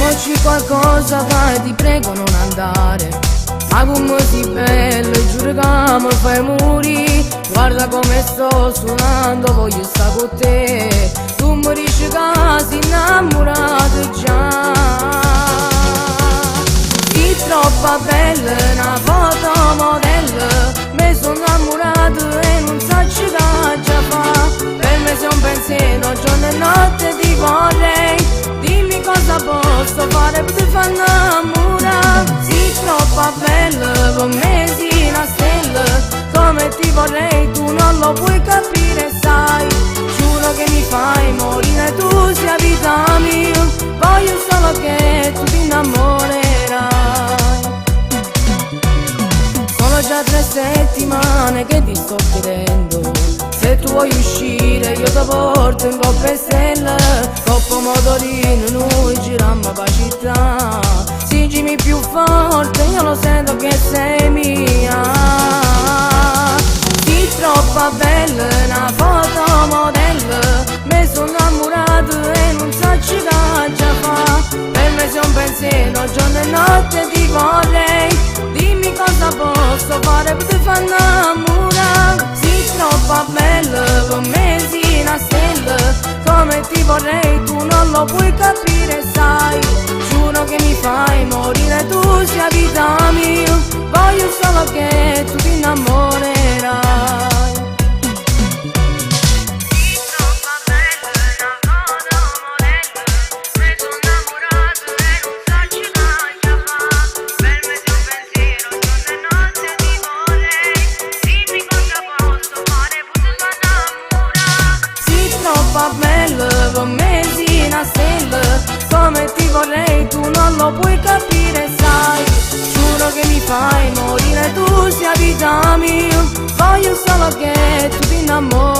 Facciamoci qualcosa, dai, ti prego non andare. Ma come sei bello, giuro che mi fai morire. Guarda come sto suonando, voglio stare con te. Tu mi dici che sei innamorato già. Sei troppo bella, una fotomodella. Mi sono innamorato e non so che già fa. Per me sei un pensiero, giorno e notte ti vorrei. Dimmi cosa posso fare per ti far innamorare. Sei troppo bella, per me sei una stella. Come ti vorrei tu non lo puoi capire, sai. Giuro che mi fai morire, tu sei vita mia. Voglio solo che tu ti innamorerai. Sono già 3 settimane che ti sto chiedendo. Se tu vuoi uscire io ti porto in Coppa e Stella. Con pomodorino noi giriamo per città. Se giri più forte io lo sento che sei mia. Sei troppo bella, una fotomodella. Mi sono innamorato e non so che già fa. Per me sei un pensiero, giorno e notte ti vorrei. Dimmi cosa posso fare per ti far innamorare. Sei troppo bella, per me sei una stella. Come ti vorrei tu non lo puoi capire, sai. Giuro che mi fai morire, tu sei vita mia. Voglio solo che tu ti innamorerai. Bella, per me sei una stella. Come ti vorrei tu non lo puoi capire, sai. Giuro che mi fai morire, tu sei vita mia. Voglio solo che tu ti innamori.